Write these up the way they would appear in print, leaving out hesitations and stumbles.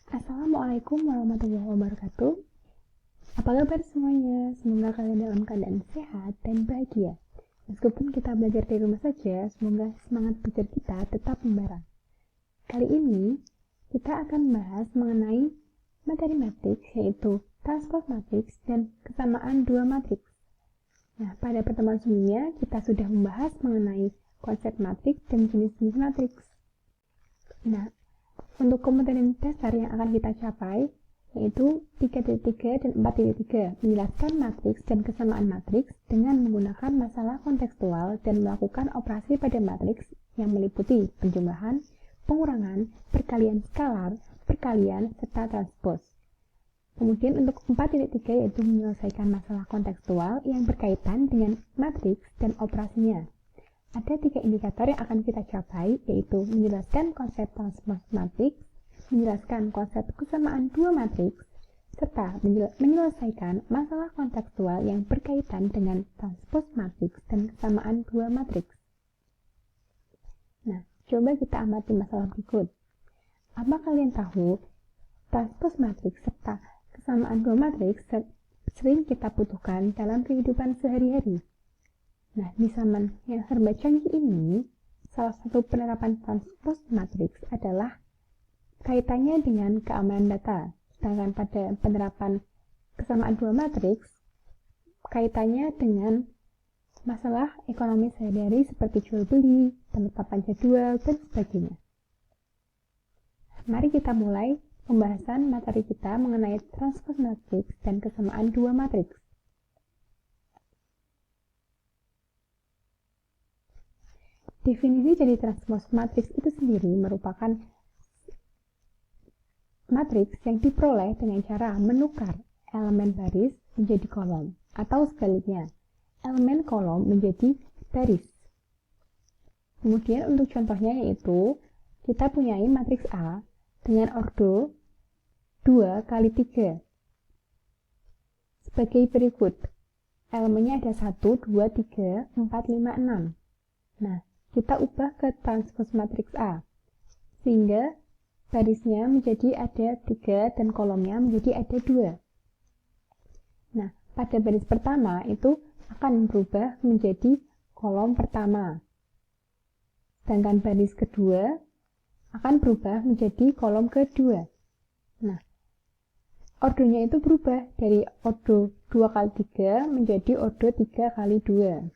Assalamualaikum warahmatullahi wabarakatuh. Apa kabar semuanya? Semoga kalian dalam keadaan sehat dan bahagia. Meskipun kita belajar di rumah saja, semoga semangat belajar kita tetap membara. Kali ini, kita akan bahas mengenai materi matriks, yaitu transpose matriks dan kesamaan dua matriks. Nah, pada pertemuan sebelumnya, kita sudah membahas mengenai konsep matriks dan jenis-jenis matriks. Nah, untuk komponen dasar yang akan kita capai, yaitu 3.3 dan 4.3, menjelaskan matriks dan kesamaan matriks dengan menggunakan masalah kontekstual dan melakukan operasi pada matriks yang meliputi penjumlahan, pengurangan, perkalian skalar, perkalian, serta transpose. Kemudian untuk 4.3 yaitu menyelesaikan masalah kontekstual yang berkaitan dengan matriks dan operasinya. Ada 3 indikator yang akan kita capai, yaitu menjelaskan konsep transpose matriks, menjelaskan konsep kesamaan dua matriks, serta menyelesaikan masalah kontekstual yang berkaitan dengan transpose matriks dan kesamaan dua matriks. Nah, coba kita amati masalah berikut. Apa kalian tahu, transpose matriks serta kesamaan dua matriks sering kita butuhkan dalam kehidupan sehari-hari? Nah, di zaman yang serba canggih ini, salah satu penerapan transpose matriks adalah kaitannya dengan keamanan data. Sedangkan pada penerapan kesamaan dua matriks, kaitannya dengan masalah ekonomi sehari-hari seperti jual beli, penetapan jadwal, dan sebagainya. Mari kita mulai pembahasan materi kita mengenai transpose matriks dan kesamaan dua matriks. Definisi dari transpose matriks itu sendiri merupakan matriks yang diperoleh dengan cara menukar elemen baris menjadi kolom, atau sebaliknya, elemen kolom menjadi baris. Kemudian untuk contohnya yaitu, kita punya matriks A dengan ordo 2 kali 3. Sebagai berikut, elemennya ada 1, 2, 3, 4, 5, 6. Nah, kita ubah ke transpose matriks A, sehingga barisnya menjadi ada 3 dan kolomnya menjadi ada 2. Nah, pada baris pertama itu akan berubah menjadi kolom pertama. Sedangkan baris kedua akan berubah menjadi kolom kedua. Nah, ordonya itu berubah dari ordo 2 kali 3 menjadi ordo 3 kali 2.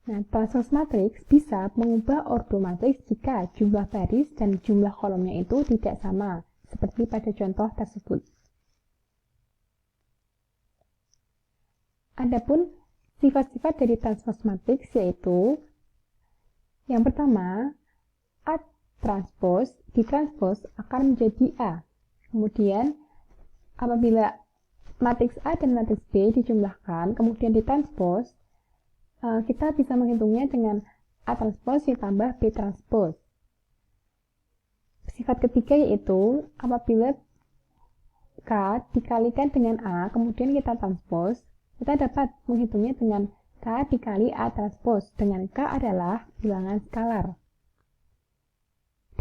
Nah, transpose matriks bisa mengubah ordo matriks jika jumlah baris dan jumlah kolomnya itu tidak sama, seperti pada contoh tersebut. Adapun sifat-sifat dari transpose matriks yaitu, yang pertama, A transpose ditranspose akan menjadi A. Kemudian, apabila matriks A dan matriks B dijumlahkan, kemudian ditranspose, kita bisa menghitungnya dengan A transpose ditambah B transpose. Sifat ketiga yaitu apabila K dikalikan dengan A, kemudian kita transpose, kita dapat menghitungnya dengan K dikali A transpose, dengan K adalah bilangan skalar.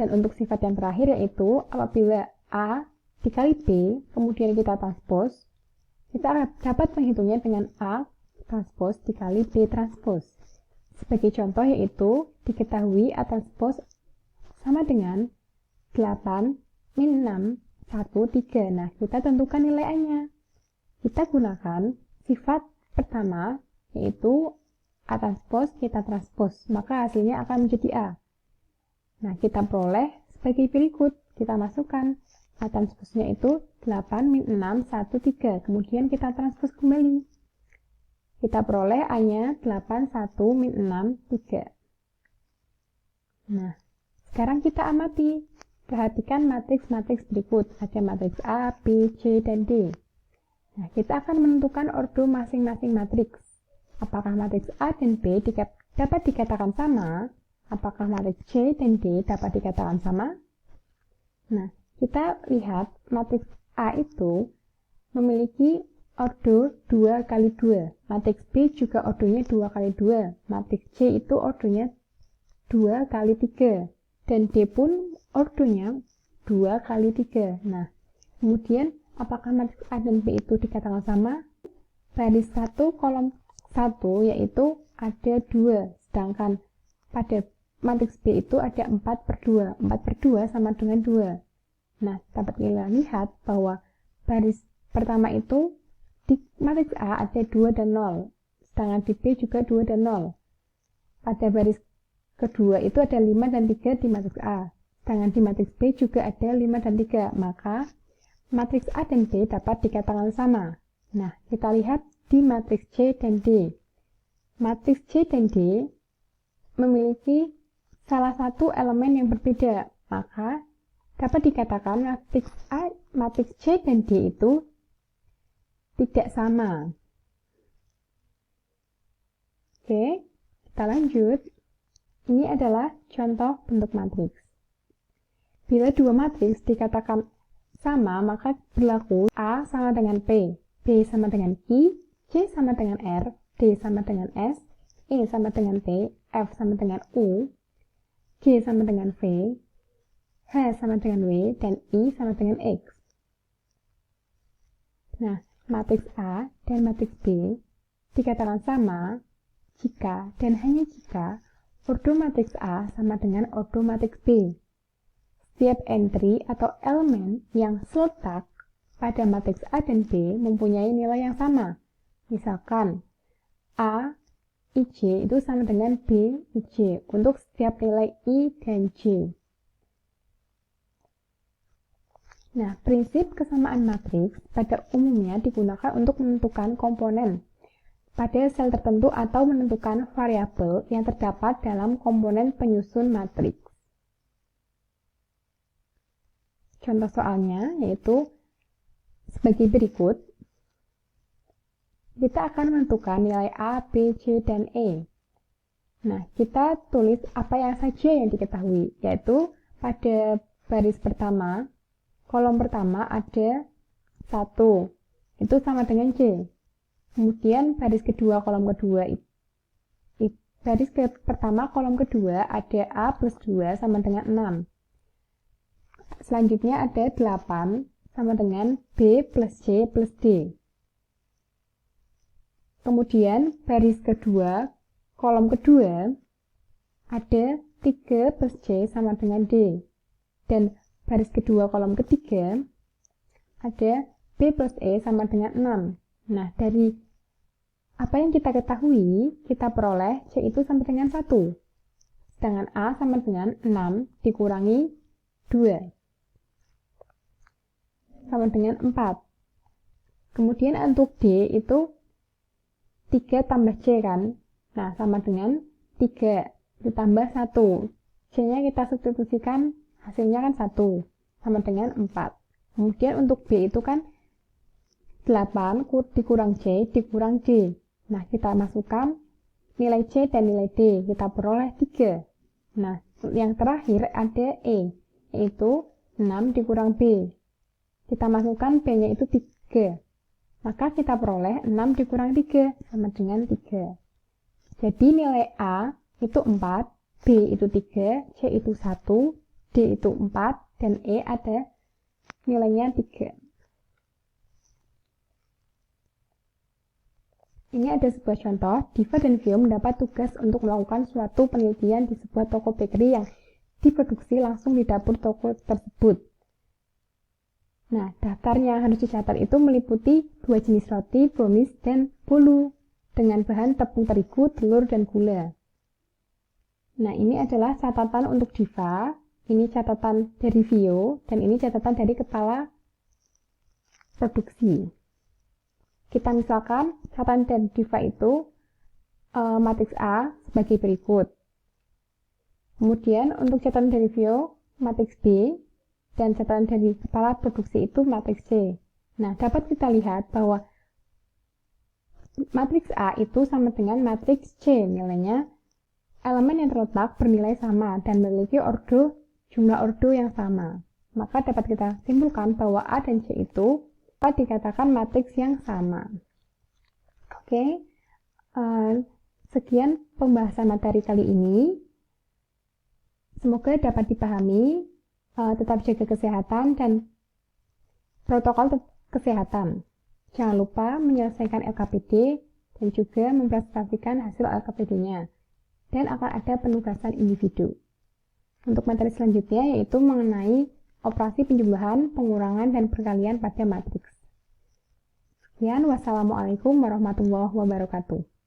Dan untuk sifat yang terakhir yaitu apabila A dikali B, kemudian kita transpose, kita dapat menghitungnya dengan A transpose dikali B transpose. Sebagai contoh yaitu, diketahui A transpose sama dengan 8 min 6, 1, 3. Nah, kita tentukan nilai A-nya. Kita gunakan sifat pertama, yaitu A transpose, kita transpose. Maka hasilnya akan menjadi A. Nah, kita peroleh sebagai berikut. Kita masukkan A transpose-nya itu 8 min 6, 1, 3. Kemudian kita transpose kembali. Kita peroleh A-nya 8, 1, min 6, 3. Nah, sekarang kita amati. Perhatikan matriks-matriks berikut. Ada matriks A, B, C, dan D. Nah, kita akan menentukan ordo masing-masing matriks. Apakah matriks A dan B dapat dikatakan sama? Apakah matriks C dan D dapat dikatakan sama? Nah, kita lihat matriks A itu memiliki ordo 2 kali 2. Matriks B juga ordonya 2 kali 2. Matriks C itu ordonya 2 kali 3. Dan D pun ordonya 2 kali 3. Nah, kemudian apakah matriks A dan B itu dikatakan sama? Baris 1 kolom 1 yaitu ada 2, sedangkan pada matriks B itu ada 4/2. 4/2 sama dengan 2. Nah, dapat kita lihat bahwa baris pertama itu di matriks A ada 2 dan 0, sedangkan di B juga 2 dan 0. Pada baris kedua itu ada 5 dan 3 di matriks A, sedangkan di matriks B juga ada 5 dan 3, maka matriks A dan B dapat dikatakan sama. Nah, kita lihat di matriks C dan D. Matriks C dan D memiliki salah satu elemen yang berbeda, maka dapat dikatakan matriks C dan D itu tidak sama. Oke, kita lanjut. Ini adalah contoh bentuk matriks. Bila dua matriks dikatakan sama, maka berlaku A sama dengan P, B sama dengan Q, C sama dengan R, D sama dengan S, E sama dengan T, F sama dengan U, G sama dengan V, H sama dengan W, dan I sama dengan X. Nah, matriks A dan matriks B dikatakan sama jika dan hanya jika ordo matriks A sama dengan ordo matriks B. Setiap entry atau elemen yang seletak pada matriks A dan B mempunyai nilai yang sama. Misalkan, A, IJ itu sama dengan B, IJ untuk setiap nilai I dan J. Nah, prinsip kesamaan matriks pada umumnya digunakan untuk menentukan komponen pada sel tertentu atau menentukan variabel yang terdapat dalam komponen penyusun matriks. Contoh soalnya yaitu sebagai berikut. Kita akan menentukan nilai A, B, C, dan E. Nah, kita tulis apa yang saja yang diketahui, yaitu pada baris pertama, kolom pertama ada 1, itu sama dengan C. Kemudian baris kedua, kolom kedua, baris pertama, kolom kedua ada A plus 2 sama dengan 6. Selanjutnya ada 8 sama dengan B plus C plus D. Kemudian baris kedua, kolom kedua ada 3 plus C sama dengan D. Dan baris kedua, kolom ketiga ada B plus E sama dengan 6. Nah, dari apa yang kita ketahui, kita peroleh C itu sama dengan 1. Sedangkan A sama dengan 6 dikurangi 2. Sama dengan 4. Kemudian untuk D itu 3 tambah C kan? Nah, sama dengan 3 ditambah 1. C-nya kita substitusikan, hasilnya kan 1. Sama dengan 4. Kemudian untuk B itu kan 8 dikurang C dikurang D. Nah, kita masukkan nilai C dan nilai D. Kita peroleh 3. Nah, yang terakhir ada E, yaitu 6 dikurang B. Kita masukkan B-nya itu 3. Maka kita peroleh 6 dikurang 3 sama dengan 3. Jadi nilai A itu 4, B itu 3, C itu 1, D itu 4, dan E ada nilainya 3. Ini ada sebuah contoh, Diva dan Vio mendapat tugas untuk melakukan suatu penelitian di sebuah toko bakery yang diproduksi langsung di dapur toko tersebut. Nah, daftar yang harus dicatat itu meliputi 2 jenis roti, brownies, dan bolu dengan bahan tepung terigu, telur, dan gula. Nah, ini adalah catatan untuk Diva, ini catatan dari Vio, dan ini catatan dari kepala produksi. Kita misalkan catatan dari Diva itu matriks A sebagai berikut. Kemudian untuk catatan dari Vio, matriks B, dan catatan dari kepala produksi itu matriks C. Nah, dapat kita lihat bahwa matriks A itu sama dengan matriks C, nilainya elemen yang terletak bernilai sama dan memiliki jumlah ordo yang sama. Maka dapat kita simpulkan bahwa A dan C itu dapat dikatakan matriks yang sama. Oke, sekian pembahasan materi kali ini. Semoga dapat dipahami. tetap jaga kesehatan dan protokol kesehatan. Jangan lupa menyelesaikan LKPD dan juga mempresentasikan hasil LKPD-nya. Dan akan ada penugasan individu. Untuk materi selanjutnya yaitu mengenai operasi penjumlahan, pengurangan, dan perkalian pada matriks. Sekian, wassalamualaikum warahmatullahi wabarakatuh.